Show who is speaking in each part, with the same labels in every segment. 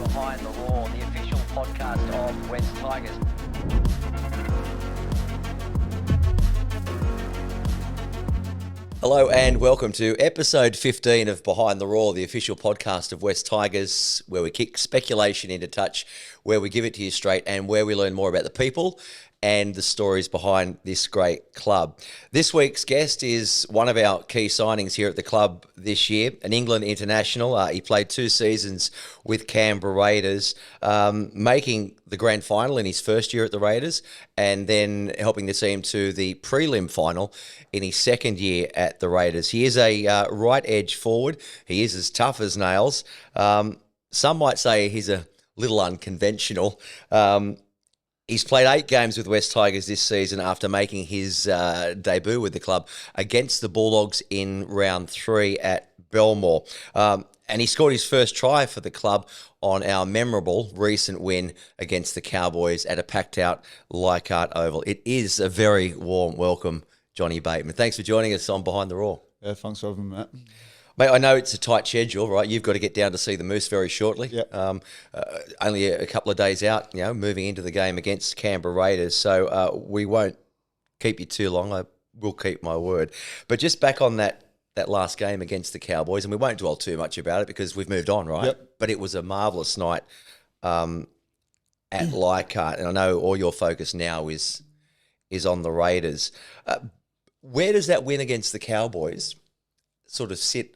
Speaker 1: Behind the Roar, the official podcast of West Tigers.
Speaker 2: Hello and welcome to episode 15 of Behind the Roar, the official podcast of West Tigers, where we kick speculation into touch, where we give it to you straight, and where we learn more about the people and the stories behind this great club. This week's guest is one of our key signings here at the club this year, an England international. He played 2 seasons with Canberra Raiders, making the grand final in his first year at the Raiders, and then helping to see him to the prelim final in his second year at the Raiders. He is a right edge forward. He is as tough as nails. Some might say he's a little unconventional. He's played 8 games with West Tigers this season after making his debut with the club against the Bulldogs in round 3 at Belmore. And he scored his first try for the club on our memorable recent win against the Cowboys at a packed-out Leichhardt Oval. It is a very warm welcome, Johnny Bateman. Thanks for joining us on Behind the Roar.
Speaker 3: Yeah, thanks for having me, Matt.
Speaker 2: Mate, I know it's a tight schedule, right? You've got to get down to see the Moose very shortly.
Speaker 3: Yep.
Speaker 2: Only a couple of days out, moving into the game against Canberra Raiders. So we won't keep you too long. I will keep my word. But just back on that last game against the Cowboys, and we won't dwell too much about it because we've moved on, right?
Speaker 3: Yep.
Speaker 2: But it was a marvellous night at Leichhardt, and I know all your focus now is on the Raiders. Where does that win against the Cowboys sort of sit?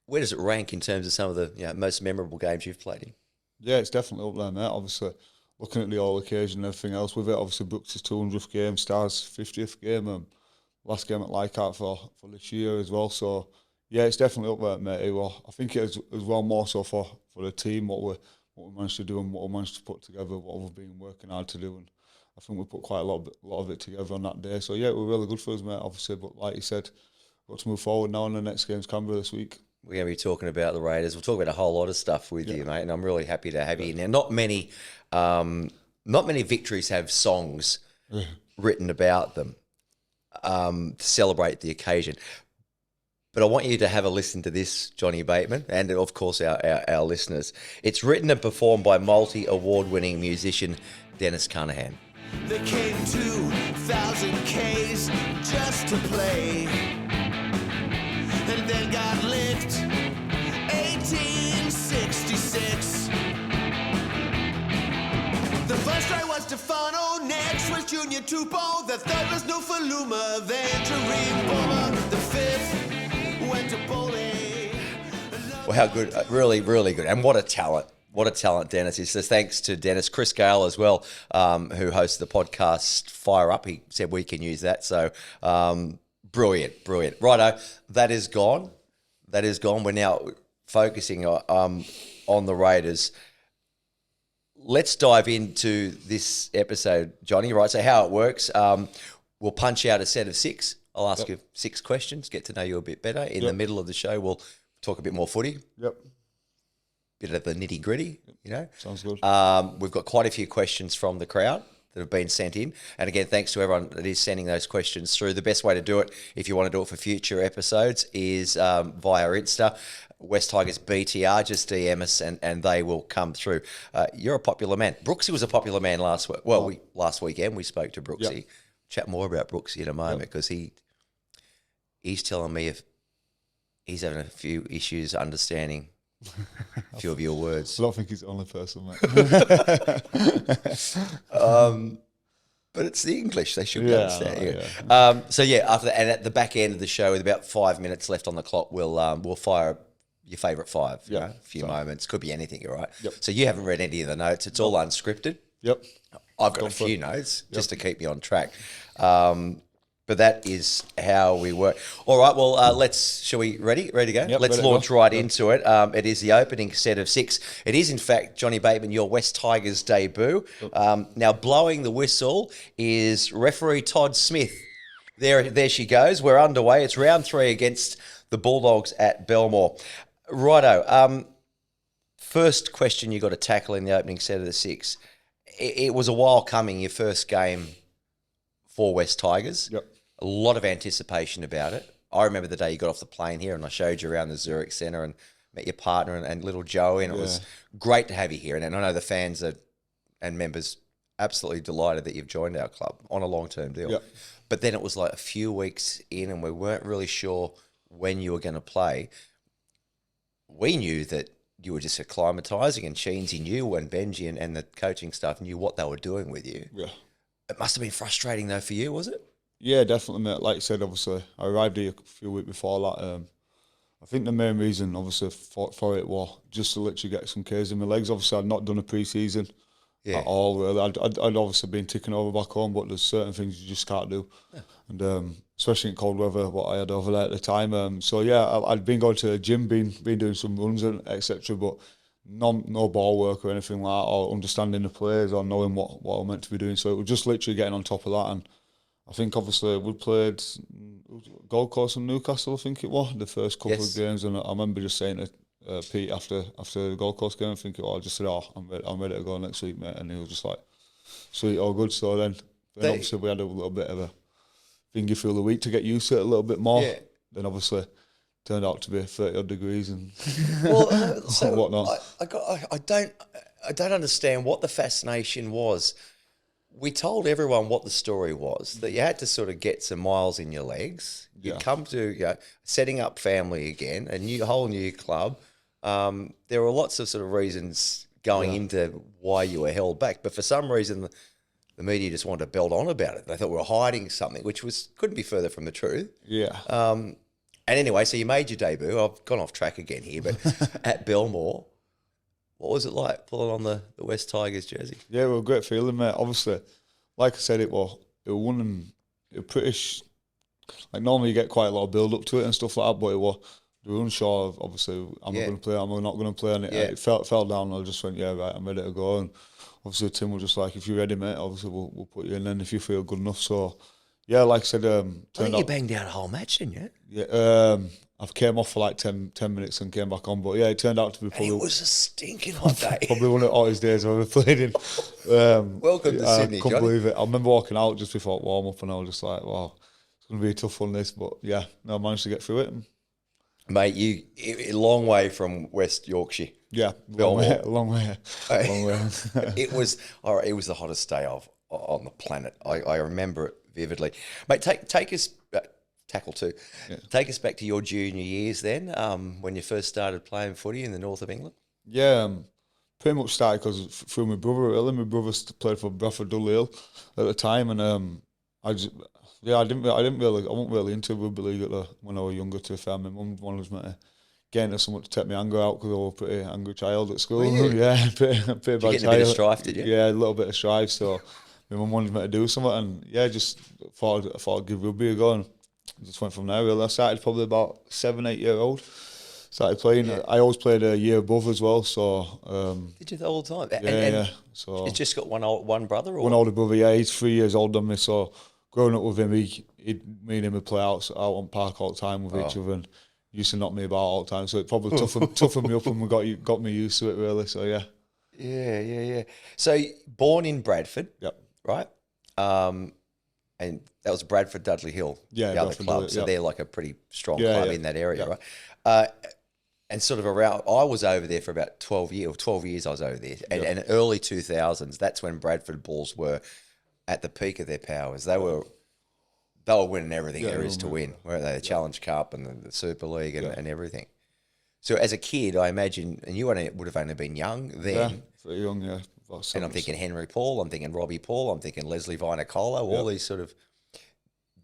Speaker 2: Where does it rank in terms of some of the most memorable games you've played in?
Speaker 3: Yeah, it's definitely up there, mate. Obviously, looking at the all occasion and everything else with it, obviously Brooks' 200th game, Star's 50th game, last game at Leichhardt for this year as well. So, yeah, it's definitely up there, mate. Well, I think it is as well more so for the team, what we managed to do and what we managed to put together, what we've been working hard to do. And I think we put quite a lot of it together on that day. So, yeah, it was really good for us, mate, obviously. But like you said, we've got to move forward now, and the next game's Canberra this week.
Speaker 2: We're going to be talking about the Raiders. We'll talk about a whole lot of stuff with you, mate, and I'm really happy to have you. Now, not many victories have songs written about them to celebrate the occasion. But I want you to have a listen to this, Johnny Bateman, and of course our listeners. It's written and performed by multi-award-winning musician Dennis Cunningham.
Speaker 4: They came 2,000 Ks just to play, and then got licked 1866. The first try was Stefano, next was Junior Tupou, the third was Nufaluma, then Jareem Boma, the fifth went to Bowley.
Speaker 2: Well, how good, really, really good. And what a talent. What a talent Dennis is. So thanks to Dennis. Chris Gale as well, who hosts the podcast Fire Up. He said we can use that. So brilliant. Righto, that is gone. We're now focusing on the Raiders. Let's dive into this episode, Johnny, right? So how it works, we'll punch out a set of 6. I'll ask you 6 questions, get to know you a bit better. In the middle of the show, we'll talk a bit more footy.
Speaker 3: Yep.
Speaker 2: Bit of the nitty-gritty,
Speaker 3: Sounds good.
Speaker 2: We've got quite a few questions from the crowd that have been sent in. And again, thanks to everyone that is sending those questions through. The best way to do it, if you want to do it for future episodes, is via Insta. West Tigers BTR, just DM us and they will come through. You're a popular man. Brooksy was a popular man last week. Well, last weekend we spoke to Brooksy.
Speaker 3: Yep.
Speaker 2: Chat more about Brooksy in a moment because he's telling me if he's having a few issues understanding a few of your words.
Speaker 3: I don't think he's the only person, mate.
Speaker 2: But it's the English; they should understand.
Speaker 3: Yeah.
Speaker 2: So after that, and at the back end of the show, with about 5 minutes left on the clock, we'll fire your favourite 5.
Speaker 3: Yeah,
Speaker 2: a few moments, could be anything. All right.
Speaker 3: Yep.
Speaker 2: So you haven't read any of the notes; it's all unscripted.
Speaker 3: Yep.
Speaker 2: I've got a few notes just to keep me on track. But that is how we work. All right, well, shall we, ready to go?
Speaker 3: Yep,
Speaker 2: let's
Speaker 3: ready to
Speaker 2: launch
Speaker 3: go.
Speaker 2: right into it. It is the opening set of 6. It is, in fact, Johnny Bateman, your West Tigers debut. Now, blowing the whistle is referee Todd Smith. There she goes. We're underway. It's round 3 against the Bulldogs at Belmore. Righto. First question you got to tackle in the opening set of the 6. It was a while coming, your first game for West Tigers.
Speaker 3: Yep.
Speaker 2: A lot of anticipation about it. I remember the day you got off the plane here and I showed you around the Zurich Centre and met your partner and little Joey, and it was great to have you here. And I know the fans and members absolutely delighted that you've joined our club on a long-term deal.
Speaker 3: Yep.
Speaker 2: But then it was like a few weeks in and we weren't really sure when you were going to play. We knew that you were just acclimatising, and Sheensy knew, and Benji and the coaching staff knew what they were doing with you.
Speaker 3: Yeah.
Speaker 2: It must have been frustrating though for you, was it?
Speaker 3: Yeah, definitely, mate. Like I said, obviously, I arrived here a few weeks before that. I think the main reason, obviously, for it was just to literally get some Ks in my legs. Obviously, I'd not done a pre-season at all, really. I'd obviously been ticking over back home, but there's certain things you just can't do. Yeah. And especially in cold weather, what I had over there at the time. So, yeah, I'd been going to the gym, been doing some runs, and etc., but no ball work or anything like that, or understanding the players or knowing what I'm meant to be doing. So it was just literally getting on top of that. And I think obviously we played Gold Coast and Newcastle, I think it was, the first couple of games. And I remember just saying to Pete after the Gold Coast game, I think it was, I just said, I'm ready to go next week, mate. And he was just like, sweet, all good. So then obviously we had a little bit of a thingy through the week to get used to it a little bit more. Yeah. Then obviously turned out to be 30 odd degrees and
Speaker 2: so
Speaker 3: whatnot.
Speaker 2: I don't understand what the fascination was. We told everyone what the story was, that you had to sort of get some miles in your legs. You come to setting up family again, a whole new club. There were lots of sort of reasons going into why you were held back, but for some reason the media just wanted to belt on about it. They thought we were hiding something, which couldn't be further from the truth.
Speaker 3: Yeah.
Speaker 2: And anyway, so you made your debut. I've gone off track again here, but at Belmore, what was it like pulling on the West Tigers jersey?
Speaker 3: Yeah, it was a great feeling, mate. Obviously, like I said, it was pretty. Like normally you get quite a lot of build up to it and stuff like that, but we were unsure of, obviously, am I going to play, am I not going to play? And it fell down, and I just went, yeah, right, I'm ready to go. And obviously Tim was just like, if you're ready, mate, obviously we'll put you in then if you feel good enough. So yeah, like I said,
Speaker 2: I think you banged out a whole match, didn't you?
Speaker 3: Yeah, I've came off for like 10 minutes and came back on, but yeah, it turned out to be probably...
Speaker 2: It was a stinking hot day.
Speaker 3: Probably one of the hottest days I've ever played in.
Speaker 2: Welcome to Sydney,
Speaker 3: I couldn't
Speaker 2: Johnny.
Speaker 3: believe it. I remember walking out just before warm-up and I was just like, wow, it's going to be a tough one, this, but yeah, I managed to get through it.
Speaker 2: Mate, a long way from West Yorkshire.
Speaker 3: Yeah, long way.
Speaker 2: It was the hottest day on the planet. I remember it vividly. Mate, take us tackle too. Yeah. Take us back to your junior years then, when you first started playing footy in the north of England.
Speaker 3: Yeah, pretty much started because through my brother. Really, my brother played for Bradford Dudley Hill at the time, and I wasn't really into rugby league when I was younger. To be fair, my mum wanted me to get into something to take my anger out because I was a pretty angry child at school. Yeah, pretty bad child.
Speaker 2: Getting a bit of strife, did you?
Speaker 3: Yeah, a little bit of strife. So my mum wanted me to do something, and yeah, just thought I'd give rugby a go, and just went from there. Really, I started probably about 7-8 year old. Started playing. Yeah. I always played a year above as well. So
Speaker 2: did you the whole time?
Speaker 3: Yeah. So
Speaker 2: it's just got one brother, or
Speaker 3: one older brother. Yeah, he's 3 years older than me. So growing up with him, me and him would play out on park all the time with each other, and used to knock me about all the time. So it probably toughened me up and got me used to it really. So yeah.
Speaker 2: Yeah. So born in Bradford.
Speaker 3: Yep.
Speaker 2: Right. And that was Bradford Dudley Hill, the other
Speaker 3: Bradford
Speaker 2: club.
Speaker 3: Dudley,
Speaker 2: So they're like a pretty strong club in that area, right? And sort of around, I was over there for about 12 years I was over there. And early 2000s, that's when Bradford Bulls were at the peak of their powers. They were winning everything there is to win, weren't they? The Challenge Cup and the Super League and everything. So as a kid, I imagine, and you would have only been young then.
Speaker 3: Yeah, pretty young, yeah.
Speaker 2: And I'm thinking Henry Paul, I'm thinking Robbie Paul, I'm thinking Leslie Vinocola, all these sort of...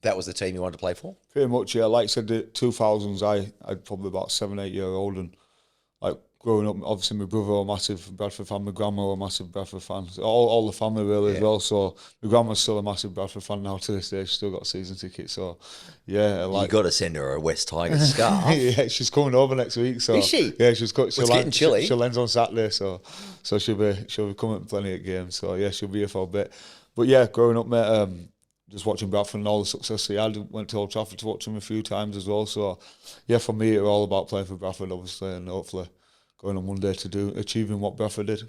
Speaker 2: That was the team you wanted to play for?
Speaker 3: Pretty much, yeah. Like I said, the 2000s, I'd probably about 7-8 year old, and like growing up, obviously my brother was a massive Bradford fan, my grandma was a massive Bradford fan, all the family really as well. So my grandma's still a massive Bradford fan now to this day. She's still got season tickets. So yeah,
Speaker 2: you got to send her a West Tigers scarf.
Speaker 3: Yeah, she's coming over next week. So
Speaker 2: is she?
Speaker 3: Yeah,
Speaker 2: it's getting chilly.
Speaker 3: She'll end on Saturday, so she'll be coming to plenty of games. So yeah, she'll be here for a bit. But yeah, growing up, mate. Just watching Bradford and all the success he had. Went to Old Trafford to watch him a few times as well. So, yeah, for me, it was all about playing for Bradford, obviously, and hopefully going on Monday to achieving what Bradford did.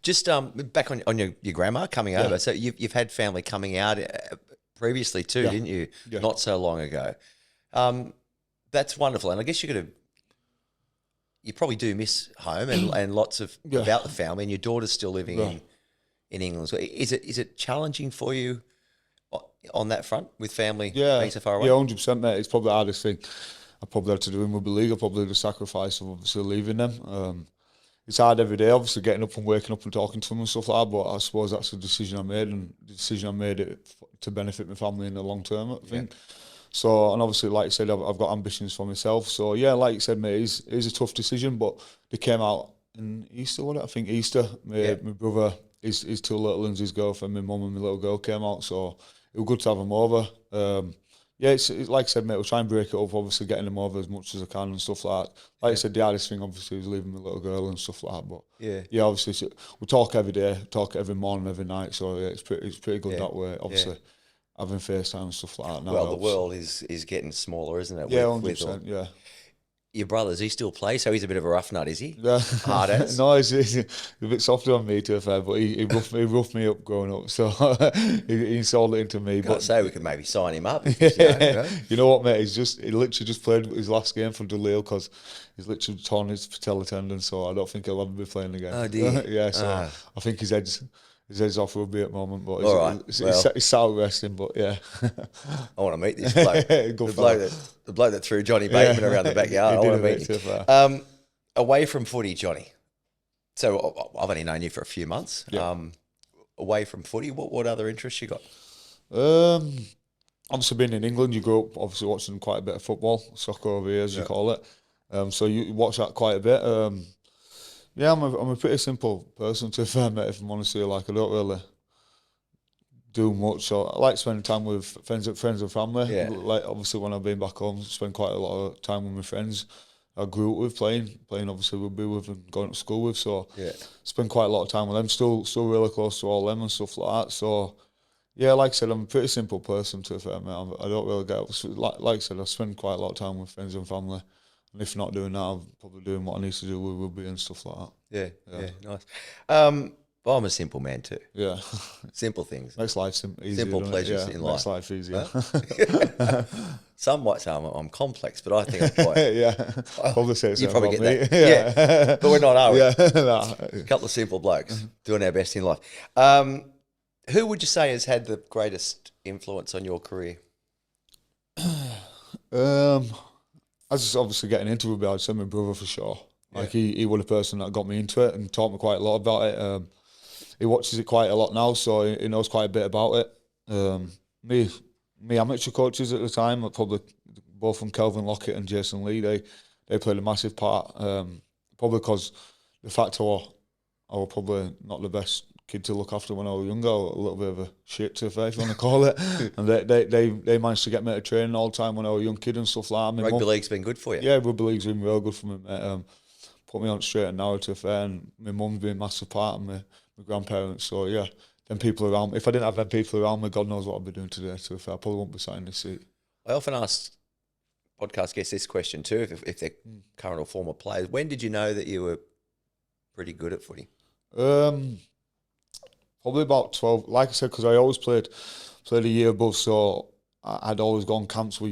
Speaker 2: Just back on your grandma coming over. So you've had family coming out previously too, didn't you? Yeah. Not so long ago. That's wonderful. And I guess you probably do miss home and lots of about the family, and your daughter's still living in England. So is it challenging for you on that front with family being so far away?
Speaker 3: Yeah, 100%, mate. It's probably the hardest thing I probably had to do in rugby league. I probably the sacrifice of obviously leaving them. It's hard every day, obviously getting up and waking up and talking to them and stuff like that. But I suppose that's the decision I made, and the decision I made it to benefit my family in the long term, I think. So, and obviously, like I said, I've got ambitions for myself. So, yeah, like you said, mate, it is a tough decision, but they came out in Easter, wasn't it? I think Easter. My brother, his two little ones, his girlfriend, my mum and my little girl came out. So, it was good to have them over. It's like I said, mate, we'll try and break it up, obviously getting them over as much as I can and stuff like that. Like I said, the hardest thing, obviously, is leaving my little girl and stuff like that. But, yeah, obviously, we talk every day, talk every morning, every night. So, yeah, it's pretty good that way, obviously. Having FaceTime and stuff like that now.
Speaker 2: Well, the world is getting smaller, isn't it?
Speaker 3: Yeah, 100%, yeah.
Speaker 2: Your brother, does he still play? So he's a bit of a rough nut, is he?
Speaker 3: Yeah.
Speaker 2: Hard ass?
Speaker 3: No, he's a bit softer on me, to be fair, but he roughed me up growing up, so he sold it into me.
Speaker 2: But say we could maybe sign him up.
Speaker 3: You know what, mate? He literally just played his last game for Delisle because he's literally torn his patella tendon, so I don't think he'll ever be playing again.
Speaker 2: Oh, dear.
Speaker 3: Yeah, so I think his head's off rugby at the moment, but he's sat resting, but yeah.
Speaker 2: I want to meet this bloke. the bloke that threw Johnny Bateman around the backyard. I want to meet him. Away from footy, Johnny. So I've only known you for a few months. Yeah. Away from footy, what other interests you got?
Speaker 3: Obviously being in England, you grew up obviously watching quite a bit of football, soccer over here, as you call it. So you watch that quite a bit. Yeah, I'm a pretty simple person, to be fair, mate, if I'm honest with you. Like, I don't really do much. So I like spending time with friends and family. Yeah. Like, obviously, when I've been back home, spend quite a lot of time with my friends I grew up with, playing obviously rugby with and going to school with. So spend quite a lot of time with them. Still really close to all them and stuff like that. So, yeah, like I said, I'm a pretty simple person, to be fair, mate. I don't really get... Like I said, I spend quite a lot of time with friends and family. And if not doing that, I'm probably doing what I need to do with rugby and stuff like that.
Speaker 2: Yeah, nice. Well, I'm a simple man too.
Speaker 3: Yeah.
Speaker 2: Simple things.
Speaker 3: Makes life easier.
Speaker 2: Simple pleasures in life.
Speaker 3: Makes life easier.
Speaker 2: Some might say I'm complex, but I think I'm quite...
Speaker 3: Probably say
Speaker 2: you probably get
Speaker 3: me.
Speaker 2: that. Yeah. But we're not, are we?
Speaker 3: Yeah.
Speaker 2: A couple of simple blokes doing our best in life. Who would you say has had the greatest influence on your career?
Speaker 3: I was obviously getting into rugby. I'd say my brother for sure. Like he was the person that got me into it and taught me quite a lot about it. He watches it quite a lot now, so he knows quite a bit about it. Me amateur coaches at the time, probably both from Kelvin Lockett and Jason Lee, they played a massive part. Probably because the fact I was probably not the best kid to look after when I was younger, a little bit of a shit to if you want to call it. And they managed to get me to training all the time when I was a young kid and stuff like that.
Speaker 2: Rugby league's been good for you?
Speaker 3: Yeah, rugby league's been real good for me, mate. Put me on straight and narrow, to be fair, and my mum's been a massive part of my grandparents, so yeah, them people around me. If I didn't have them people around me, God knows what I'd be doing today, to be fair. I probably wouldn't be sat in this seat.
Speaker 2: I often ask podcast guests this question too, if they're current or former players. When did you know that you were pretty good at footy?
Speaker 3: Probably about 12. Like I said, because I always played a year above, so I'd always gone camps with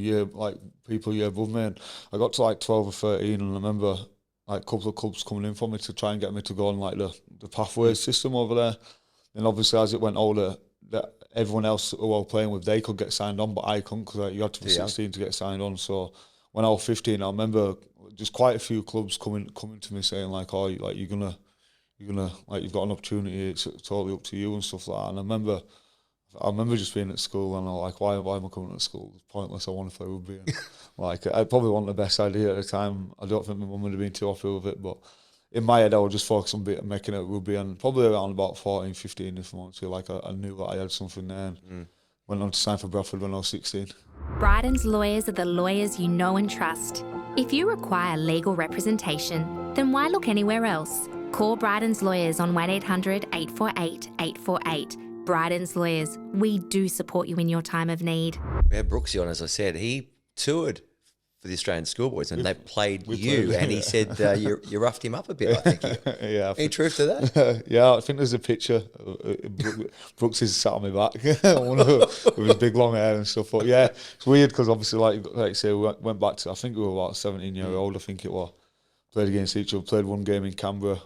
Speaker 3: people a year above me, and I got to like 12 or 13, and I remember like a couple of clubs coming in for me to try and get me to go on like the pathways system over there. And obviously as it went older, everyone else who I was playing with, they could get signed on, but I couldn't because you had to be 16 to get signed on. So when I was 15, I remember just quite a few clubs coming to me saying like, "Oh, like you're gonna like you've got an opportunity. It's totally up to you and stuff like that." And I remember just being at school and I was like, why am I coming to school? It's pointless. I want to play rugby. And like, I probably wasn't the best idea at the time. I don't think my mum would have been too happy with it, but in my head, I was just focused on making it rugby. And probably around about 14, 15, if I want to, like I knew that I had something there and went on to sign for Bradford when I was 16.
Speaker 5: Bryden's lawyers are the lawyers you know and trust. If you require legal representation, then why look anywhere else? Call Bryden's lawyers on 1800 848 848. Bryden's lawyers, we do support you in your time of need.
Speaker 2: We had Brooksy on, as I said. He toured for the Australian Schoolboys and they played you, and he said you roughed him up a bit, I think.
Speaker 3: Yeah.
Speaker 2: Any truth to that?
Speaker 3: Yeah, I think there's a picture. Brooks is sat on my back with his big long hair and stuff. But yeah, it's weird because obviously, like you say, we went back to, I think we were about 17 years old, I think it was. played against each other. Played one game in Canberra.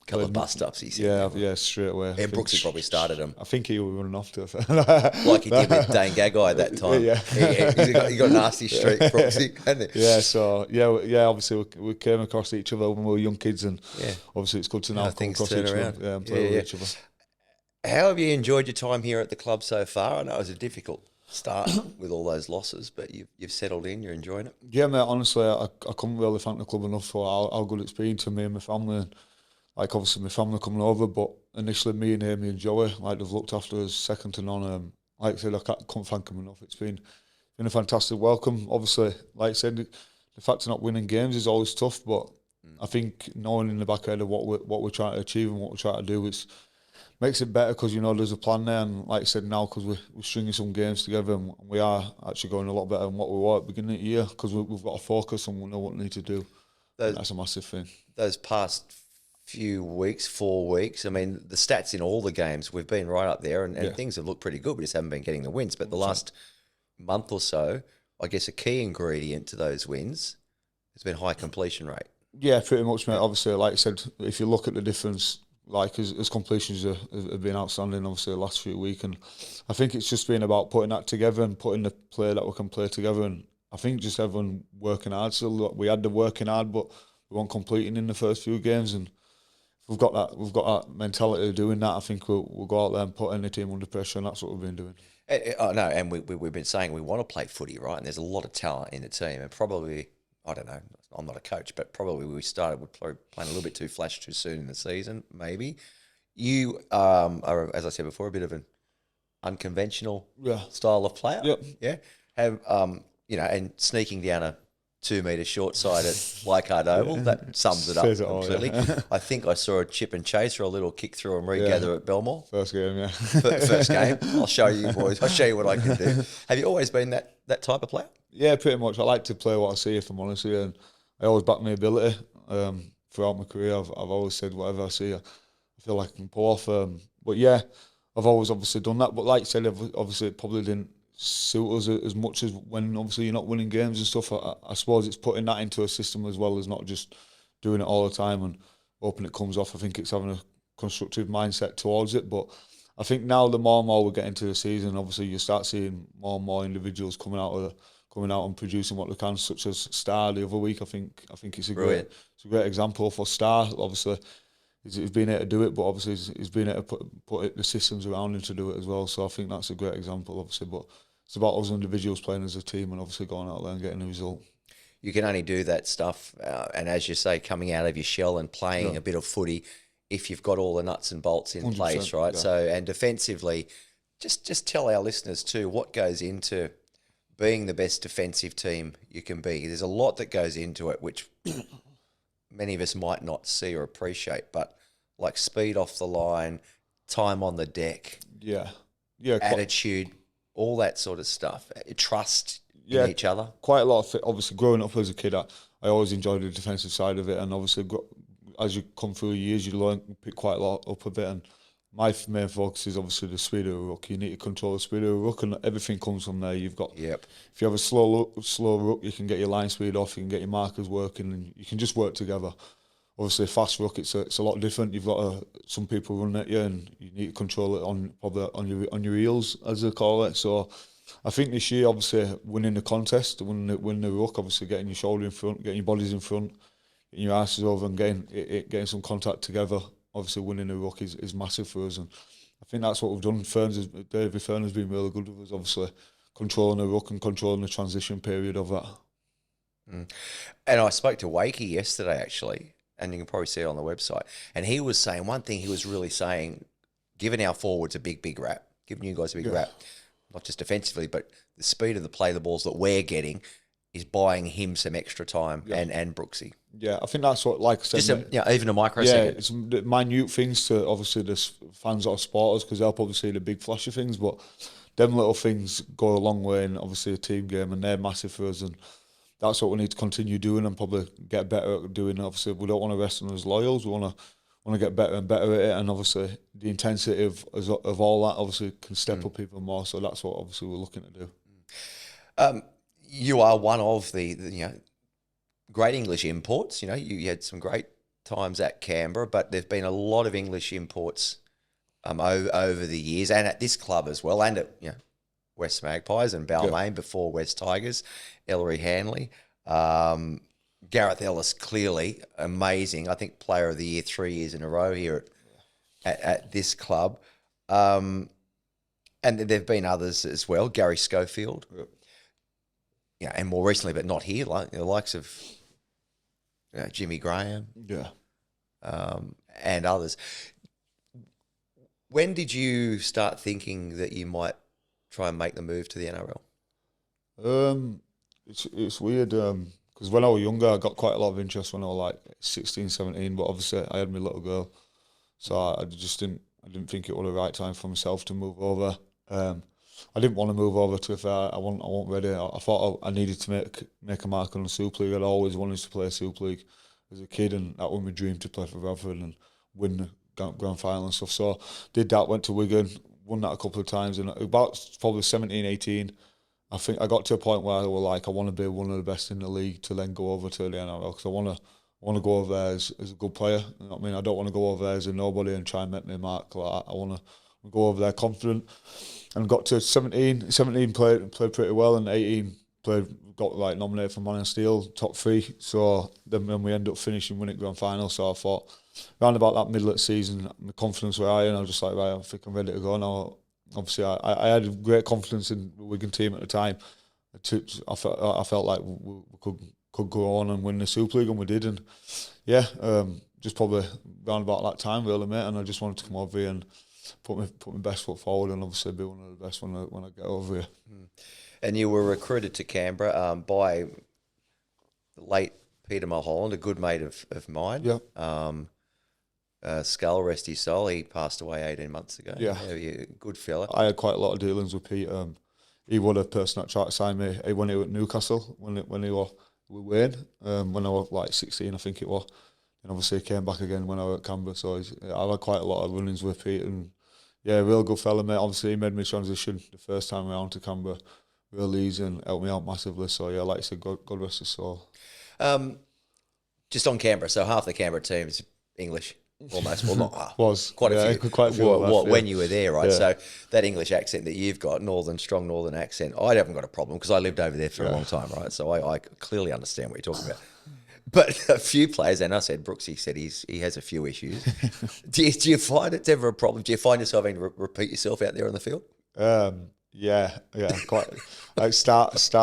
Speaker 2: Couple of bust ups, he said.
Speaker 3: Yeah, straight away.
Speaker 2: Yeah, Brooksy probably started him.
Speaker 3: I think he was running off to
Speaker 2: Like he did with Dane Gagai that time.
Speaker 3: Yeah.
Speaker 2: He got a nasty streak, Brooksy, hadn't he?
Speaker 3: Yeah, so yeah. Obviously, we came across each other when we were young kids, and obviously it's good to now come
Speaker 2: things
Speaker 3: across
Speaker 2: turn
Speaker 3: each
Speaker 2: around.
Speaker 3: other, and play with each other.
Speaker 2: How have you enjoyed your time here at the club so far? I know it was a difficult start with all those losses, but you've settled in. You're enjoying it.
Speaker 3: Yeah, mate. Honestly, I couldn't really thank the club enough for how good it's been to me and my family. And, like, obviously my family coming over, but initially me and Amy and Joey, like, they've looked after us second to none. Like I said, I couldn't thank them enough. It's been a fantastic welcome. Obviously, like I said, the fact of not winning games is always tough, but I think knowing in the back end of what we're trying to achieve and what we're trying to do, it's makes it better because, you know, there's a plan there. And like I said, now because we're stringing some games together and we are actually going a lot better than what we were at the beginning of the year because we've got a focus and we know what we need to do. That's a massive thing.
Speaker 2: Those past few weeks, 4 weeks, I mean, the stats in all the games, we've been right up there and things have looked pretty good. We just haven't been getting the wins. But the last month or so, I guess a key ingredient to those wins has been high completion rate.
Speaker 3: Yeah, pretty much, mate. Obviously, like I said, if you look at the difference, like as completions have been outstanding, obviously, the last few weeks. And I think it's just been about putting that together and putting the play that we can play together. And I think just everyone working hard. So we had the working hard, but we weren't completing in the first few games. And we've got that mentality of doing that. I think we'll go out there and put any team under pressure, and that's what we've been doing.
Speaker 2: No, and we've been saying we want to play footy, right? And there's a lot of talent in the team, and probably, I don't know, I'm not a coach, but probably we started with playing a little bit too flash too soon in the season, maybe. You are, as I said before, a bit of an unconventional style of player.
Speaker 3: Yep.
Speaker 2: Yeah. Have and sneaking down a 2 metre short side at Leichhardt Oval, that sums it up completely.
Speaker 3: Yeah.
Speaker 2: I think I saw a chip and chase or a little kick through and regather at Belmore.
Speaker 3: First game, yeah.
Speaker 2: First game. I'll show you, boys. I'll show you what I can do. Have you always been that type of player?
Speaker 3: Yeah, pretty much. I like to play what I see, if I'm honest with you, and I always back my ability. Throughout my career, I've always said whatever I see, I feel like I can pull off. But yeah, I've always obviously done that. But like I said, obviously it probably didn't suit us as much as when obviously you're not winning games and stuff. I suppose it's putting that into a system as well as not just doing it all the time and hoping it comes off. I think it's having a constructive mindset towards it. But I think now the more and more we get into the season, obviously you start seeing more and more individuals coming out and producing what they can, such as Star the other week. I think it's a great example for Star. Obviously, he's been able to do it, but obviously he's been able to put the systems around him to do it as well. So I think that's a great example, obviously. But it's about us individuals playing as a team and obviously going out there and getting a result.
Speaker 2: You can only do that stuff, and as you say, coming out of your shell and playing a bit of footy, if you've got all the nuts and bolts in place, right? Yeah. So, and defensively, just tell our listeners too what goes into being the best defensive team you can be. There's a lot that goes into it, which many of us might not see or appreciate, but like speed off the line, time on the deck, attitude, all that sort of stuff, trust in each other. Quite
Speaker 3: a lot of, obviously, growing up as a kid, I always enjoyed the defensive side of it, and obviously as you come through years, you learn, pick quite a lot up of it, and my main focus is obviously the speed of the ruck. You need to control the speed of the ruck, and everything comes from there. You've got, if you have a slow ruck, you can get your line speed off, you can get your markers working, and you can just work together. Obviously, a fast ruck, it's a lot different. You've got some people running at you, and you need to control it on your heels, as they call it. So, I think this year, obviously, winning the contest, winning the ruck, obviously getting your shoulder in front, getting your bodies in front, getting your asses over, and getting some contact together. Obviously, winning the ruck is massive for us, and I think that's what we've done. David Fern has been really good with us, obviously, controlling the ruck and controlling the transition period of that.
Speaker 2: And I spoke to Wakey yesterday, actually, and you can probably see it on the website, and he was saying, one thing he was really saying, giving our forwards a big rap, giving you guys a big rap, not just defensively, but the speed of the play, the balls that we're getting, is buying him some extra time, and Brooksy.
Speaker 3: Yeah, I think that's what, like I said,
Speaker 2: just even a microsecond.
Speaker 3: Yeah, it's minute things to obviously the fans or supporters, because they'll probably see the big flashy things, but them little things go a long way in obviously a team game, and they're massive for us, and that's what we need to continue doing and probably get better at doing. Obviously, we don't want to rest on us loyals. We want to get better and better at it, and obviously the intensity of all that obviously can step up even more. So that's what obviously we're looking to do.
Speaker 2: You are one of the great English imports. You know, you had some great times at Canberra, but there've been a lot of English imports over the years, and at this club as well, and at West Magpies and Balmain before West Tigers, Ellery Hanley. Gareth Ellis, clearly amazing. I think Player of the Year 3 years in a row here at this club. And there've been others as well. Gary Schofield. Yeah, and more recently, but not here, like the likes of Jimmy Graham.
Speaker 3: Yeah.
Speaker 2: And others. When did you start thinking that you might try and make the move to the NRL?
Speaker 3: It's weird because when I was younger, I got quite a lot of interest when I was like 16, 17, but obviously I had my little girl, so I didn't think it was the right time for myself to move over. I didn't want to move over to if I wasn't ready. I thought I needed to make a mark on the Super League. I'd always wanted to play Super League as a kid, and that was my dream, to play for Bradford and win the grand final and stuff. So did that, went to Wigan, won that a couple of times, and about probably 17, 18, I think I got to a point where I was like, I want to be one of the best in the league to then go over to the NRL, because I want to go over there as a good player. You know what I mean? I don't want to go over there as a nobody and try and make my mark like that. I want to go over there confident. And got to 17 played pretty well, and 18 got like nominated for Man of Steel, top 3. So then when we ended up finishing winning grand final, so I thought around about that middle of the season, my confidence was high, and I was just like, right, I think I'm ready to go now. Obviously, I had great confidence in the Wigan team at the time. I felt like we could go on and win the Super League, and we did. And yeah, just probably around about that time, really, mate. And I just wanted to come over here and put my best foot forward, and obviously be one of the best when I get over here.
Speaker 2: And you were recruited to Canberra by the late Peter Mulholland, a good mate of mine.
Speaker 3: Yeah.
Speaker 2: Skull, rest his soul. He passed away 18 months ago.
Speaker 3: Yeah.
Speaker 2: Good fella.
Speaker 3: I had quite a lot of dealings with Pete. He was the person that tried to sign me when he was at Newcastle, when he was with Wayne, when I was like 16, I think it was. And obviously he came back again when I was at Canberra. So I had quite a lot of run-ins with Pete, and yeah, real good fella, mate. Obviously he made me transition the first time around to Canberra real easy and helped me out massively. So yeah, like I said, God rest his soul.
Speaker 2: Just on Canberra, so half the Canberra team is English. Almost, well, not half.
Speaker 3: Was
Speaker 2: quite a few.
Speaker 3: Quite a few left,
Speaker 2: when you were there, right?
Speaker 3: Yeah.
Speaker 2: So that English accent that you've got, strong northern accent, I haven't got a problem because I lived over there for a long time, right? So I clearly understand what you're talking about. But a few players, and I said Brooksy said he has a few issues. do you find it's ever a problem? Do you find yourself having to repeat yourself out there on the field?
Speaker 3: Yeah, quite. Like Star's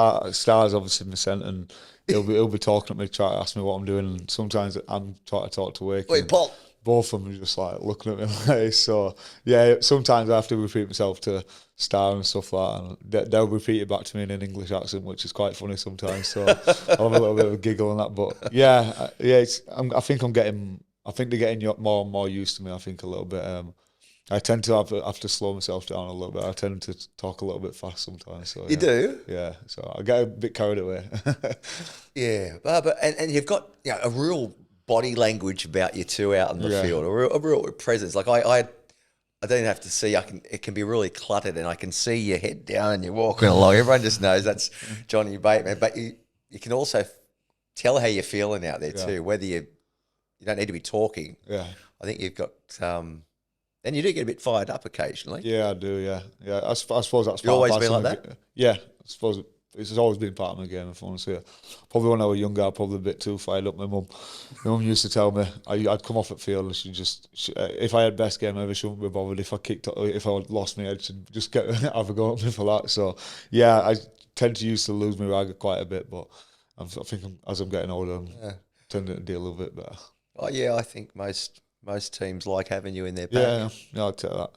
Speaker 3: obviously my centre, and he'll be talking at me, trying to ask me what I'm doing, and sometimes I'm trying to talk to Wake.
Speaker 2: Wait, Paul.
Speaker 3: Both of them are just like looking at me like, so yeah, sometimes I have to repeat myself to Star and stuff like that, and they'll repeat it back to me in an English accent, which is quite funny sometimes, so I'll have a little bit of a giggle on that. But yeah, I think they're getting more and more used to me, I think, a little bit. I tend to have to slow myself down a little bit. I tend to talk a little bit fast sometimes. So,
Speaker 2: You do?
Speaker 3: Yeah, so I get a bit carried away.
Speaker 2: Yeah, but you've got a real body language about you too out in the field, a real presence. Like I don't even have to see. It can be really cluttered, and I can see your head down and you're walking along. Everyone just knows that's Johnny Bateman. But you can also tell how you're feeling out there too. Whether you don't need to be talking. Yeah, I think you've got. And you do get a bit fired up occasionally.
Speaker 3: Yeah, I do. Yeah. I suppose that's.
Speaker 2: You always been like that.
Speaker 3: Yeah, I suppose it's always been part of my game, if I want to say it. Probably when I was younger, I was probably a bit too fired up. My mum used to tell me I'd come off at field and she'd if I had best game ever, she wouldn't be bothered. If I lost my head, she'd just have a go at me for that. So yeah, I tend to used to lose my rag quite a bit, but I think as I'm getting older, I'm tending to deal with it better.
Speaker 2: Oh yeah, I think most teams like having you in their pack.
Speaker 3: Yeah, I'll take that.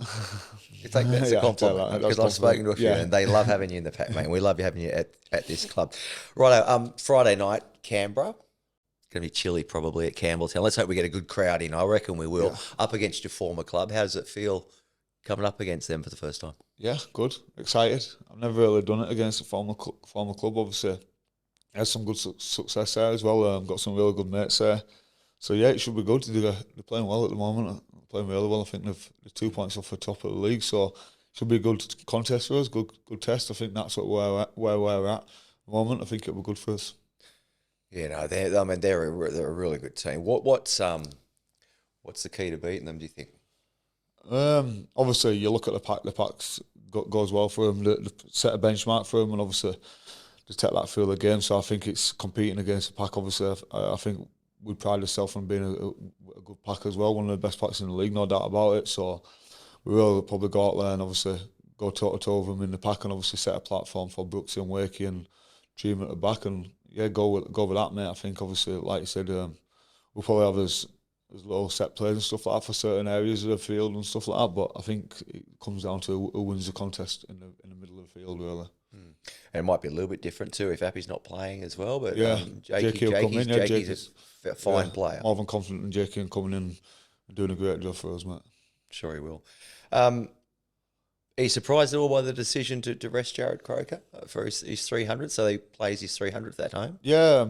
Speaker 2: You take that as a compliment, because I've spoken to a few and they love having you in the pack, mate. We love having you at this club. Righto, Friday night, Canberra. It's going to be chilly probably at Campbelltown. Let's hope we get a good crowd in. I reckon we will. Yeah. Up against your former club. How does it feel coming up against them for the first time?
Speaker 3: Yeah, good. Excited. I've never really done it against a former club, obviously. I had some good success there as well. Got some really good mates there. So yeah, it should be good. They're playing well at the moment. They're playing really well. I think they're 2 points off the top of the league. So it should be a good contest for us. Good test. I think that's where we're at the moment. I think it'll be good for us.
Speaker 2: Yeah, no, they're a really good team. What's the key to beating them? Do you think?
Speaker 3: Obviously, you look at the pack. The pack's goes well for them. They set a benchmark for them, and obviously, just take that feel of the game. So I think it's competing against the pack. Obviously, I think we pride ourselves on being a good pack as well. One of the best packs in the league, no doubt about it. So we will probably go out there and obviously go toe to toe with them in the pack, and obviously set a platform for Brooksy and Wakey and Dream at the back, and go with that, mate. I think obviously, like you said, we'll probably have as little set plays and stuff like that for certain areas of the field and stuff like that. But I think it comes down to who wins the contest in the middle of the field, really.
Speaker 2: And it might be a little bit different too if Appy's not playing as well. But
Speaker 3: Yeah, Jakey will come in.
Speaker 2: Jakey's a fine player.
Speaker 3: More than confident in Jakey and coming in and doing a great job for us, mate.
Speaker 2: Sure he will. Are you surprised at all by the decision to rest Jared Croker for his 300? So he plays his 300th at home?
Speaker 3: Yeah,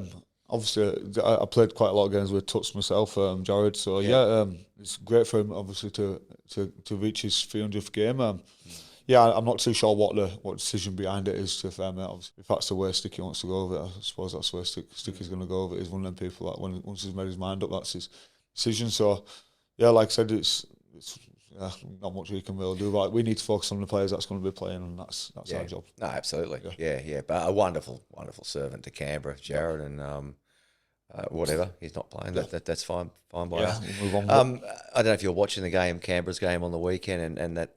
Speaker 3: obviously I played quite a lot of games with Tuts myself, Jared. So it's great for him obviously to reach his 300th game. Yeah, I'm not too sure what decision behind it is. To fair, mate. Obviously, if that's the way Sticky wants to go with it, I suppose that's the way Sticky's going to go with it. He's one of them people that once he's made his mind up, that's his decision. So yeah, like I said, it's not much we can really do. But we need to focus on the players that's going to be playing, and that's our job.
Speaker 2: No, absolutely. Yeah. But a wonderful servant to Canberra, Jared, and whatever he's not playing, that's fine by us.
Speaker 3: We'll move on.
Speaker 2: I don't know if you're watching the game, Canberra's game on the weekend, and that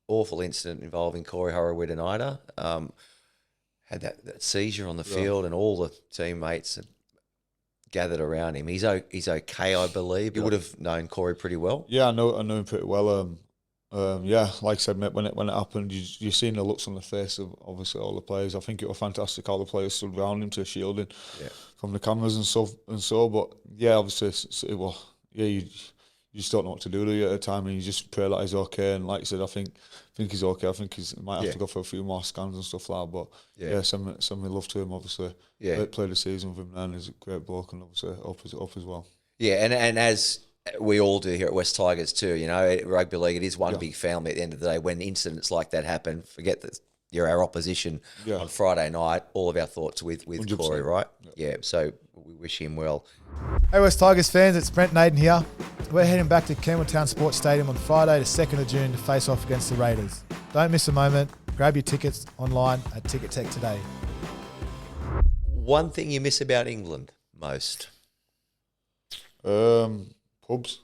Speaker 2: awful incident involving Corey Horowitz and Ida had that seizure on the field, and all the teammates gathered around him. He's okay, I believe. You would have known Corey pretty well.
Speaker 3: Yeah, I know him pretty well. Yeah, like I said, mate, when it happened, you seen the looks on the face of obviously all the players. I think it was fantastic how the players stood around him to shield him from the cameras and so. But yeah, obviously it was. Yeah, you just don't know what to do at the time, and you just pray that he's okay. And like I said, I think he's okay. I think he might have to go for a few more scans and stuff like that. But send me love to him. Obviously, played the season with him, and he's a great bloke, and obviously up as well. Yeah,
Speaker 2: and as we all do here at West Tigers too, rugby league, it is one big family. At the end of the day, when incidents like that happen, forget that you're our opposition on Friday night. All of our thoughts with 100%. Corey, right? Yeah. So we wish him well.
Speaker 6: Hey West Tigers fans, it's Brent Naden here. We're heading back to Campbelltown Sports Stadium on Friday the 2nd of June to face off against the Raiders. Don't miss a moment. Grab your tickets online at Ticket Tech today.
Speaker 2: One thing you miss about England most?
Speaker 3: Pubs.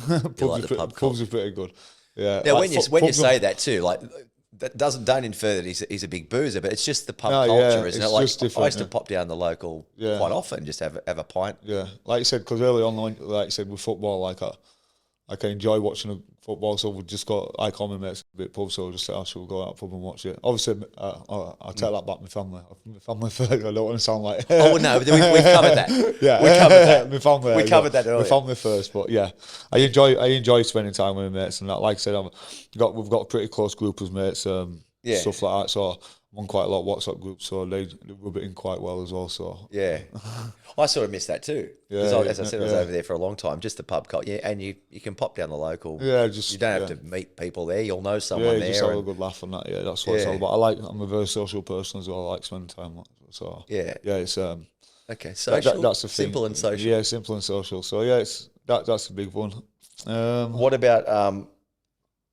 Speaker 3: Pubs are pretty good. Yeah.
Speaker 2: Now, when you say that too, like that don't infer that he's a big boozer, but it's just the pub culture, isn't it? Like I used to pop down the local quite often, just have a pint.
Speaker 3: Yeah, like you said, because early on, like you said, with football, like I enjoy watching the football, so we just got. I call my mates a bit pub, so just say, we'll go out to pub and watch it. Obviously, I take that back. My family first. I don't want to sound like.
Speaker 2: Oh no, we've covered that.
Speaker 3: Yeah,
Speaker 2: we covered that.
Speaker 3: My family.
Speaker 2: We covered that earlier.
Speaker 3: My family first, but yeah, I enjoy spending time with my mates and that. Like I said, we've got a pretty close group of mates, stuff like that. So I'm on quite a lot of WhatsApp groups, so they rub it in quite well as well. So
Speaker 2: yeah. I sort of missed that too. Because as I said, I was over there for a long time, just the pub culture. Yeah, and you can pop down the local. Yeah, you don't have to meet people there. You'll know someone there.
Speaker 3: Yeah, just have a good laugh and that. Yeah, that's what it's all about. I'm a very social person as well. I like spending time. So yeah, it's
Speaker 2: okay. Social,
Speaker 3: that's the thing.
Speaker 2: Simple and social.
Speaker 3: Yeah, simple and social. So yeah, that's a big one.
Speaker 2: What about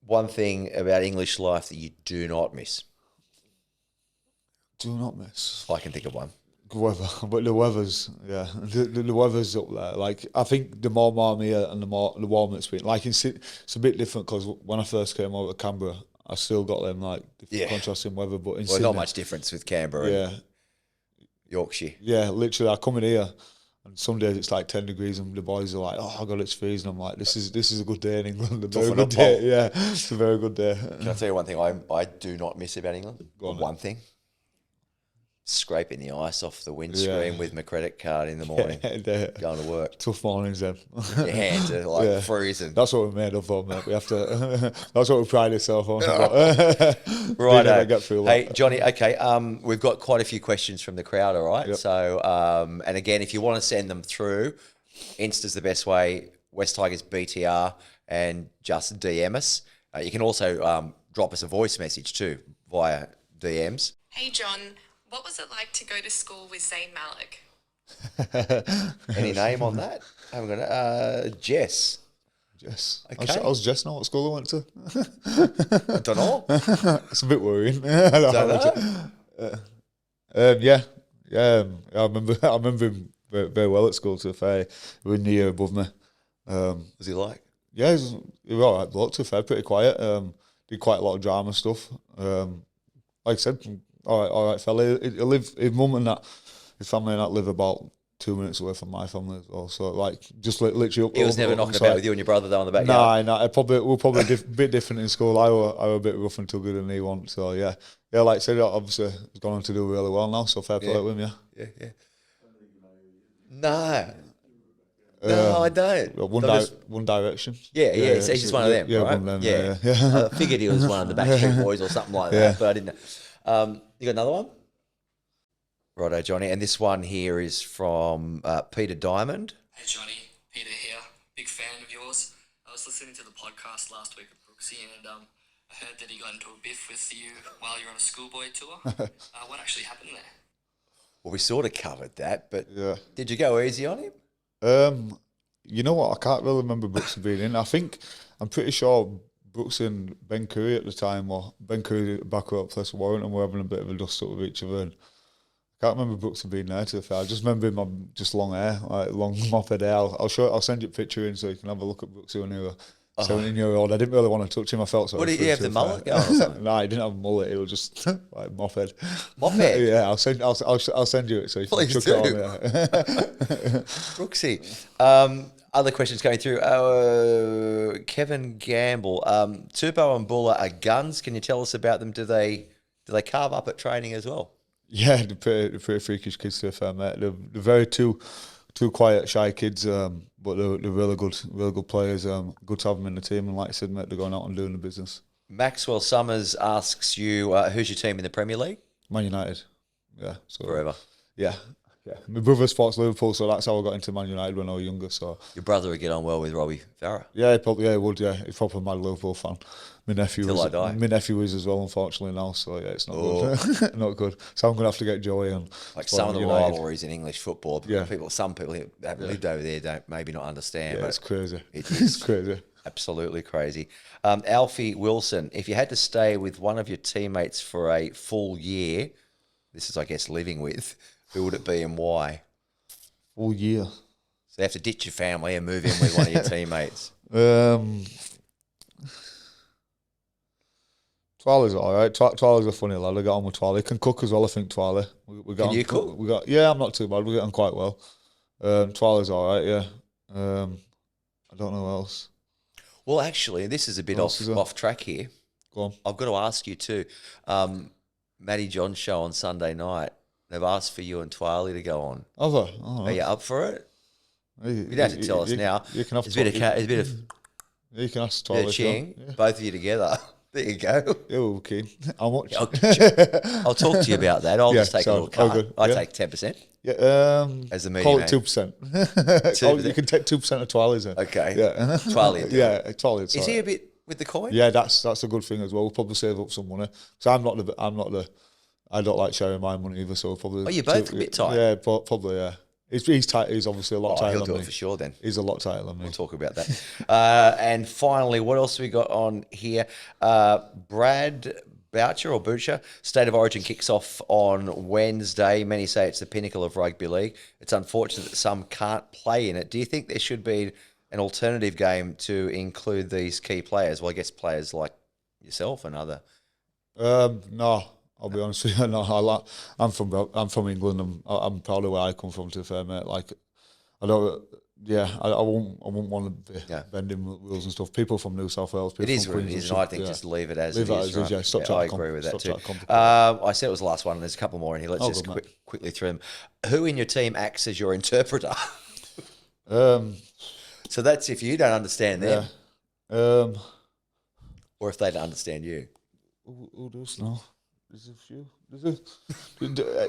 Speaker 2: one thing about English life that you do not miss?
Speaker 3: Do not miss.
Speaker 2: I can think of one.
Speaker 3: Weather, but the weather's the weather's up there. Like I think the more I'm here and the warmer it's been. Like it's a bit different because when I first came over to Canberra, I still got them like contrasting weather. But in Sydney,
Speaker 2: not much difference with Canberra. And Yorkshire.
Speaker 3: Yeah, literally, I come in here and some days it's like 10 degrees and the boys are like, "Oh, God, it's freezing." I'm like, "This is a good day in England. A very good day." Yeah, it's a very good day.
Speaker 2: Can I tell you one thing I do not miss about England? One thing. Scraping the ice off the windscreen with my credit card in the morning, going to work.
Speaker 3: Tough mornings then.
Speaker 2: Your hands are freezing.
Speaker 3: That's what we're made up for, mate. We have to. That's what we pride ourselves on.
Speaker 2: Right. Hey, Johnny. Okay. We've got quite a few questions from the crowd. All right. Yep. So, and again, if you want to send them through, Insta's the best way. West Tigers BTR, and just DM us. You can also drop us a voice message too via DMs.
Speaker 7: Hey, John. What was it like to go to school with Zayn Malik?
Speaker 2: Any name on that? I haven't got it. Jess.
Speaker 3: Jess.
Speaker 2: Okay.
Speaker 3: I was Jess now what school I went to.
Speaker 2: I don't know.
Speaker 3: It's a bit worrying. Yeah. I remember him very, very well at school, to be fair. He was in the year above me.
Speaker 2: Was he like?
Speaker 3: Yeah, he was all right bloke, to be fair, pretty quiet. Did quite a lot of drama stuff. Like I said, all right fella. His mum and that, his family and that live about 2 minutes away from my family as well. So like, just literally up.
Speaker 2: He was never knocking about with you and your brother though on the backyard.
Speaker 3: Nah. We're probably a bit different in school. I were a bit rough and tuggy than he was. So yeah, like I said, obviously he's gone on to do really well now. So fair play to him, yeah.
Speaker 2: Yeah. No, I don't.
Speaker 3: One Direction.
Speaker 2: Yeah. He's just one of them, right?
Speaker 3: One of them, yeah.
Speaker 2: I figured he was one of the Backstreet Boys or something like that, but I didn't know. You got another one? Righto, Johnny. And this one here is from Peter Diamond.
Speaker 7: Hey Johnny, Peter here. Big fan of yours. I was listening to the podcast last week with Brooksy and I heard that he got into a biff with you while you were on a schoolboy tour. What actually happened there?
Speaker 2: Well, we sort of covered that, but
Speaker 3: Yeah.
Speaker 2: did you go easy on him?
Speaker 3: You know what? I can't really remember Brooksy being in. I'm pretty sure Brooks and Ben Curry at the time, or Ben Curry back up plus Warren, and we're having a bit of a dust up with each other. And I can't remember Brooks being there, to be fair. I just remember him on just long hair, like long mop hair. I'll send you a picture in so you can have a look at Brooks when he was 17-year-old. I didn't really want to touch him. I felt sorry.
Speaker 2: What did he have, the mullet going or something?
Speaker 3: No, he didn't have a mullet. It was just like mop head.
Speaker 2: Mop head?
Speaker 3: Yeah, I'll send you it so you can
Speaker 2: Please
Speaker 3: chuck
Speaker 2: do.
Speaker 3: it on there.
Speaker 2: Brooksy. Other questions going through. Kevin Gamble. Tupou and Buller are guns. Can you tell us about them? Do they carve up at training as well?
Speaker 3: Yeah, they're pretty freakish kids, to be fair, mate. They're very too quiet, shy kids, but they're really good players. Good to have them in the team, and like I said, mate, they're going out and doing the business.
Speaker 2: Maxwell Summers asks you, who's your team in the Premier League?
Speaker 3: Man United, yeah. So
Speaker 2: Forever.
Speaker 3: Yeah. My brother supports Liverpool, so that's how I got into Man United when I was younger. So
Speaker 2: Your brother would get on well with Robbie Farah.
Speaker 3: yeah, he would. Yeah, he's probably a mad Liverpool fan. My nephew
Speaker 2: Till
Speaker 3: is.
Speaker 2: I die.
Speaker 3: My nephew is as well, unfortunately now. So yeah, it's not good. Not good. So I'm gonna have to get Joey on.
Speaker 2: Like some of the
Speaker 3: United.
Speaker 2: rivalries in English football,
Speaker 3: Yeah.
Speaker 2: some people who haven't lived over there don't maybe not understand.
Speaker 3: Yeah,
Speaker 2: but
Speaker 3: it's crazy.
Speaker 2: It
Speaker 3: It's
Speaker 2: is
Speaker 3: crazy.
Speaker 2: absolutely crazy. Alfie Wilson, if you had to stay with one of your teammates for a full year, this is, I guess, living with, who would it be and why?
Speaker 3: All year.
Speaker 2: So you have to ditch your family and move in with one of your teammates.
Speaker 3: Twali's all right. Twali's a funny lad. I got on with Twali. He can cook as well, I think, Twali. We got
Speaker 2: Can
Speaker 3: on,
Speaker 2: you cook?
Speaker 3: Yeah, I'm not too bad. We get on quite well. Twali's all right, yeah. I don't know what else.
Speaker 2: Well, actually, this is a bit
Speaker 3: What else is there?
Speaker 2: off track here.
Speaker 3: Go on.
Speaker 2: I've got to ask you too. Matty John's show on Sunday night, they've asked for you and Twiley to go on.
Speaker 3: Have I? Oh,
Speaker 2: Are you up for it?
Speaker 3: You
Speaker 2: You don't have to tell us now.
Speaker 3: You can have
Speaker 2: There's a bit of
Speaker 3: You can ask
Speaker 2: bit
Speaker 3: Twali.
Speaker 2: of ching, both of you together. There you go.
Speaker 3: Yeah, we're keen. How much?
Speaker 2: I'll talk to you about that. I'll
Speaker 3: Yeah,
Speaker 2: just take a
Speaker 3: so,
Speaker 2: little cut.
Speaker 3: good,
Speaker 2: I
Speaker 3: yeah.
Speaker 2: take 10%.
Speaker 3: Yeah,
Speaker 2: As the
Speaker 3: call
Speaker 2: medium,
Speaker 3: it
Speaker 2: eh?
Speaker 3: 2%. You can take 2% of Twali's then.
Speaker 2: Okay.
Speaker 3: Yeah.
Speaker 2: Twiley will do
Speaker 3: Yeah, Twali.
Speaker 2: Is he a bit with the coin?
Speaker 3: Yeah, that's a good thing as well. We'll probably save up some money. So I don't like sharing my money either. So we'll probably.
Speaker 2: Oh, you're both a bit tight.
Speaker 3: Yeah, probably. Yeah. He's tight. He's obviously a lot tighter
Speaker 2: He'll
Speaker 3: than
Speaker 2: do
Speaker 3: me.
Speaker 2: it for sure then.
Speaker 3: He's a lot tighter than me.
Speaker 2: We'll talk about that. And finally, what else have we got on here? Brad Boucher, State of Origin kicks off on Wednesday. Many say it's the pinnacle of rugby league. It's unfortunate that some can't play in it. Do you think there should be an alternative game to include these key players? Well, I guess players like yourself and other.
Speaker 3: No, I'll be honest with you. No, I'm from England. I'm proud of where I come from. To be fair, mate. Like, I don't. Yeah, I won't want to be bending rules and stuff. People from New South Wales.
Speaker 2: It is
Speaker 3: from
Speaker 2: what it
Speaker 3: Queensland
Speaker 2: is, and I think
Speaker 3: yeah.
Speaker 2: just leave it as
Speaker 3: Leave
Speaker 2: it
Speaker 3: that
Speaker 2: is.
Speaker 3: as it is,
Speaker 2: Right?
Speaker 3: yeah. Stop
Speaker 2: I
Speaker 3: trying to
Speaker 2: agree with that too.
Speaker 3: stop trying to complicate.
Speaker 2: I said it was the last one. There's a couple more in here. Let's just
Speaker 3: good, mate.
Speaker 2: quickly through them. Who in your team acts as your interpreter? So that's if you don't understand them, or if they don't understand you.
Speaker 3: Who does know? There's a few.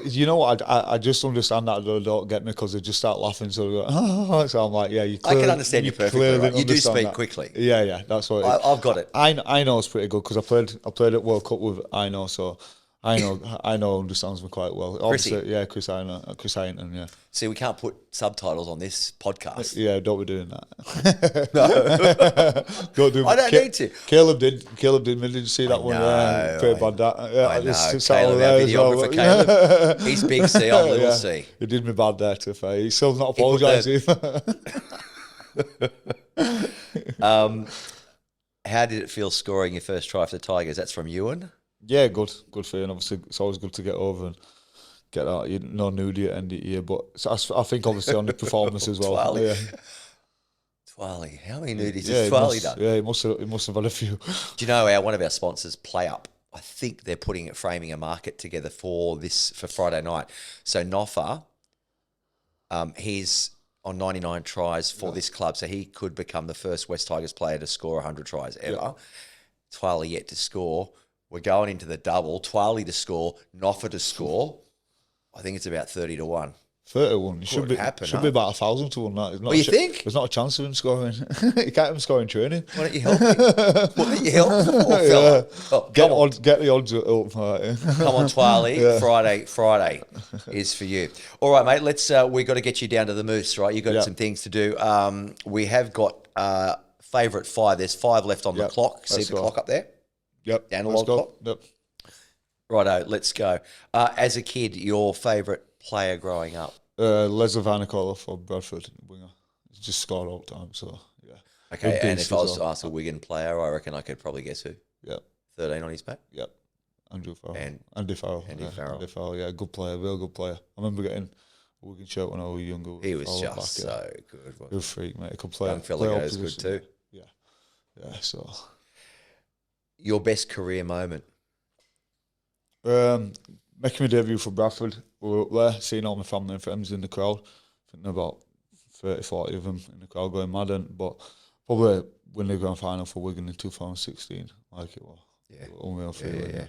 Speaker 3: You know what? I just understand that they don't get me because they just start laughing. So, they go, so I'm like, yeah,
Speaker 2: I can understand you perfectly. Right? You do speak
Speaker 3: that.
Speaker 2: quickly.
Speaker 3: Yeah, that's what.
Speaker 2: I've got it.
Speaker 3: I know it's pretty good because I played at World Cup with I know, so I know, understands me quite well.
Speaker 2: Chrissy.
Speaker 3: Obviously, yeah, Chris Hinton, yeah.
Speaker 2: See, we can't put subtitles on this podcast.
Speaker 3: Yeah, don't be doing that. No. Don't do
Speaker 2: I don't need to.
Speaker 3: Caleb did. Did you see that one?
Speaker 2: know,
Speaker 3: Pretty bad that. Yeah,
Speaker 2: I know.
Speaker 3: just
Speaker 2: Caleb,
Speaker 3: there
Speaker 2: our
Speaker 3: as well.
Speaker 2: videographer, Caleb. He's big C, I'm little
Speaker 3: Yeah.
Speaker 2: C.
Speaker 3: He did me bad there, to be fair. He's still not
Speaker 2: He put
Speaker 3: apologising.
Speaker 2: How did it feel scoring your first try for the Tigers? That's from Ewan?
Speaker 3: Yeah, good for you. And obviously, it's always good to get over and get that. You know, nudie at end of the year, but I think obviously on the performance as well.
Speaker 2: Twally.
Speaker 3: Yeah.
Speaker 2: Twally. How many nudies
Speaker 3: Yeah,
Speaker 2: has Twally done?
Speaker 3: Yeah, he must have had a few.
Speaker 2: Do you know one of our sponsors, Play Up? I think they're framing a market together for Friday night. So Noffa, he's on 99 tries for this club, so he could become the first West Tigers player to score 100 tries ever. Yeah. Twally yet to score. We're going into the double. Twally to score, Noffa to score. I think it's about 30 to 1.
Speaker 3: 31. It should be about 1,000 to 1. That.
Speaker 2: What do you think?
Speaker 3: There's not a chance of him scoring. You can't even score in training.
Speaker 2: Why don't you help me? Why don't you help the poor fella?
Speaker 3: Yeah.
Speaker 2: Oh,
Speaker 3: get the odds up.
Speaker 2: Come on, Twally. Yeah. Friday is for you. All right, mate. Let's. We got to get you down to the Moose, right? You've got some things to do. We have got favourite 5. There's 5 left on the clock. See the clock up there?
Speaker 3: Yep.
Speaker 2: The analog clock?
Speaker 3: Yep.
Speaker 2: Righto, let's go. As a kid, your favourite player growing up?
Speaker 3: Leslie Vanacola for Bradford, winger. He just scored all the time, so yeah.
Speaker 2: Okay, and if I was to ask a Wigan player, I reckon I could probably guess who?
Speaker 3: Yep.
Speaker 2: 13 on his back?
Speaker 3: Yep. Andrew Farrell.
Speaker 2: Andy
Speaker 3: Farrell.
Speaker 2: Andy Farrell,
Speaker 3: yeah, good player, real good player. I remember getting a Wigan shirt when I was younger.
Speaker 2: He was just so good.
Speaker 3: Good freak, mate. He could play.
Speaker 2: Young fella goes good too.
Speaker 3: Yeah. Yeah, so.
Speaker 2: Your best career moment?
Speaker 3: Making my debut for Bradford, we were up there, seeing all my family and friends in the crowd. I think there were about 30, 40 of them in the crowd going mad. But probably winning the grand final for Wigan in 2016, like it was.
Speaker 2: Yeah.
Speaker 3: Unreal feeling.
Speaker 2: Yeah.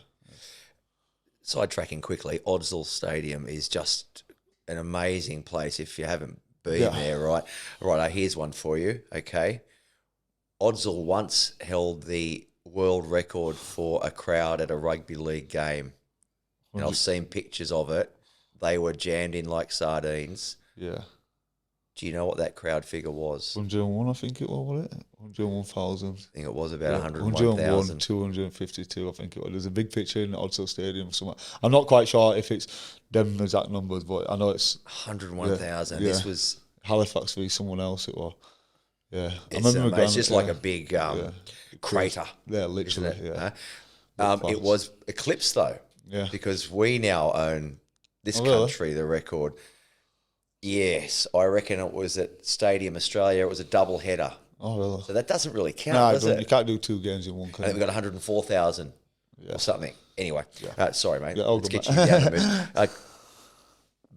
Speaker 2: Sidetracking quickly, Oddsall Stadium is just an amazing place if you haven't been there, right? Right, here's one for you, okay? Oddsall once held the world record for a crowd at a rugby league game. And I've seen pictures of it. They were jammed in like sardines.
Speaker 3: Yeah.
Speaker 2: Do you know what that crowd figure was?
Speaker 3: 101, I think it was, wasn't it? 101,000.
Speaker 2: I think it was about 101,000.
Speaker 3: 101, 252, I think it was. There's a big picture in the Oddsall Stadium somewhere. I'm not quite sure if it's them exact numbers, but I know it's
Speaker 2: 101,000.
Speaker 3: Yeah.
Speaker 2: This was
Speaker 3: Halifax v someone else. It was. Yeah,
Speaker 2: it's just like a big crater.
Speaker 3: Yeah, literally.
Speaker 2: Isn't it?
Speaker 3: Yeah.
Speaker 2: It was eclipsed though.
Speaker 3: Yeah.
Speaker 2: Because we now own this country, the record. Yes, I reckon it was at Stadium Australia. It was a double header.
Speaker 3: Oh, really?
Speaker 2: So that doesn't really count, does it?
Speaker 3: You can't do 2 games in one country.
Speaker 2: I think we've got 104,000 or something. Anyway, sorry, mate.
Speaker 3: Yeah,
Speaker 2: let's get you down the mood.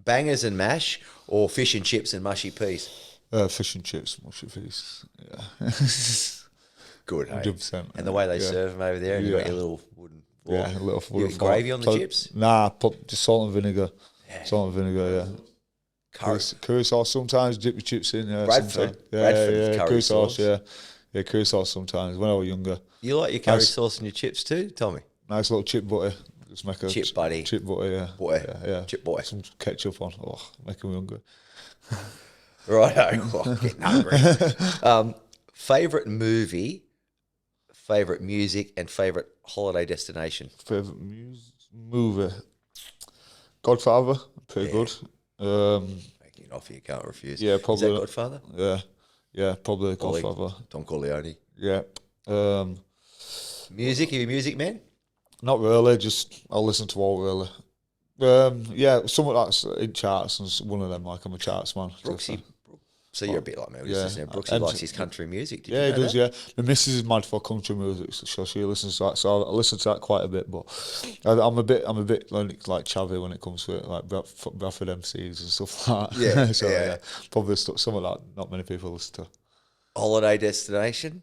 Speaker 2: Bangers and mash or fish and chips and mushy peas?
Speaker 3: Fish and chips, mushy peas. Yeah.
Speaker 2: Good, hey?
Speaker 3: 100%.
Speaker 2: And the way they serve them over there, and you got your little wooden fork.
Speaker 3: Yeah, a little
Speaker 2: You got gravy on the chips?
Speaker 3: Nah, just salt and vinegar. Yeah. Salt and vinegar, yeah. Curry sauce sometimes, dip your chips in. Yeah,
Speaker 2: Bradford.
Speaker 3: Yeah,
Speaker 2: curry sauce.
Speaker 3: Yeah. Yeah, curry sauce sometimes, when I was younger.
Speaker 2: You like your curry sauce and your chips too? Tell me.
Speaker 3: Nice little chip butter. Just make a
Speaker 2: chip buddy.
Speaker 3: Chip butter, yeah.
Speaker 2: Boy.
Speaker 3: Yeah.
Speaker 2: Chip boy.
Speaker 3: Some ketchup on. Oh, making me hungry.
Speaker 2: Righto. Oh, getting hungry. Favourite movie, favourite music, and favourite holiday destination?
Speaker 3: Favourite movie? Godfather, pretty good.
Speaker 2: Making an offer you can't refuse.
Speaker 3: Yeah, probably.
Speaker 2: Is that Godfather?
Speaker 3: Yeah, probably Godfather.
Speaker 2: Don Corleone.
Speaker 3: Yeah.
Speaker 2: Music? Are you a music man?
Speaker 3: Not really. Just I'll listen to all really. Yeah, some of that's in charts, and one of them like I'm a charts man.
Speaker 2: Brooksy. So you're a bit like me. Brooksy likes his country music. Did
Speaker 3: yeah,
Speaker 2: you know
Speaker 3: he does.
Speaker 2: that?
Speaker 3: Yeah, my missus is mad for country music, so she listens to that. So I listen to that quite a bit. But I'm a bit like chavvy when it comes to it, like Bradford MCs and stuff like that.
Speaker 2: Yeah.
Speaker 3: So yeah, probably some of that. Not many people listen to.
Speaker 2: Holiday destination?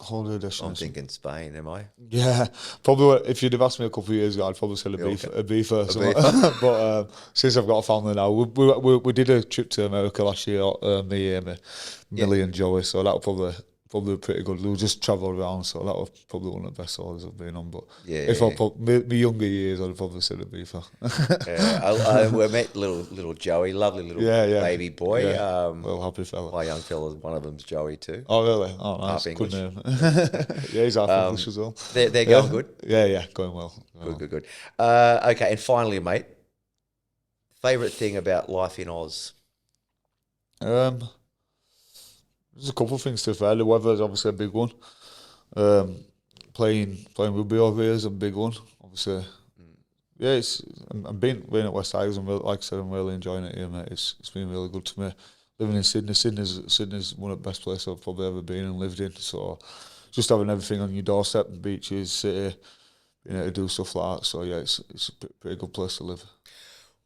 Speaker 3: Holiday destination.
Speaker 2: I'm thinking Spain, am I?
Speaker 3: Yeah, probably. If you'd have asked me a couple of years ago, I'd probably say a beef or something. But since I've got a family now, we did a trip to America last year. Me, Millie, and Joey. So that'll probably pretty good. We'll just travel around, so that was probably one of the best holidays I've been on. But
Speaker 2: Yeah,
Speaker 3: if
Speaker 2: yeah,
Speaker 3: I my younger years, I'd probably said it'd be for.
Speaker 2: We met little Joey, lovely little baby boy.
Speaker 3: Yeah. Well, happy fella.
Speaker 2: My young fella, one of them's Joey too.
Speaker 3: Oh really? Oh nice.
Speaker 2: Half
Speaker 3: Good
Speaker 2: English.
Speaker 3: name. Yeah, he's half English as well.
Speaker 2: They're going good.
Speaker 3: Yeah, going well.
Speaker 2: Good. Okay, and finally, mate, favourite thing about life in Oz?
Speaker 3: There's a couple of things to fair. The weather's obviously a big one. Playing rugby over here is a big one. Obviously, yeah. I'm being at West Tigers, and like I said, I'm really enjoying it here, mate. It's been really good to me. Living in Sydney, Sydney's one of the best places I've probably ever been and lived in. So, just having everything on your doorstep, the beaches, city, being able to do stuff like that. So yeah, it's a pretty good place to live.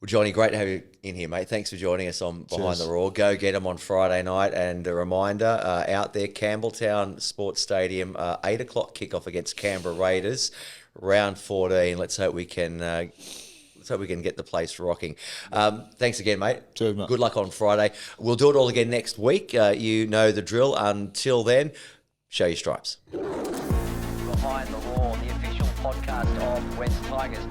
Speaker 2: Well, Johnny, great to have you in here, mate. Thanks for joining us on Behind the Roar. Go get them on Friday night. And a reminder, out there, Campbelltown Sports Stadium, 8 o'clock kickoff against Canberra Raiders, round 14. Let's hope we can get the place rocking. Thanks again, mate.
Speaker 3: Cheers, mate.
Speaker 2: Good luck on Friday. We'll do it all again next week. You know the drill. Until then, show your stripes.
Speaker 1: Behind the Roar, the official podcast of West Tigers.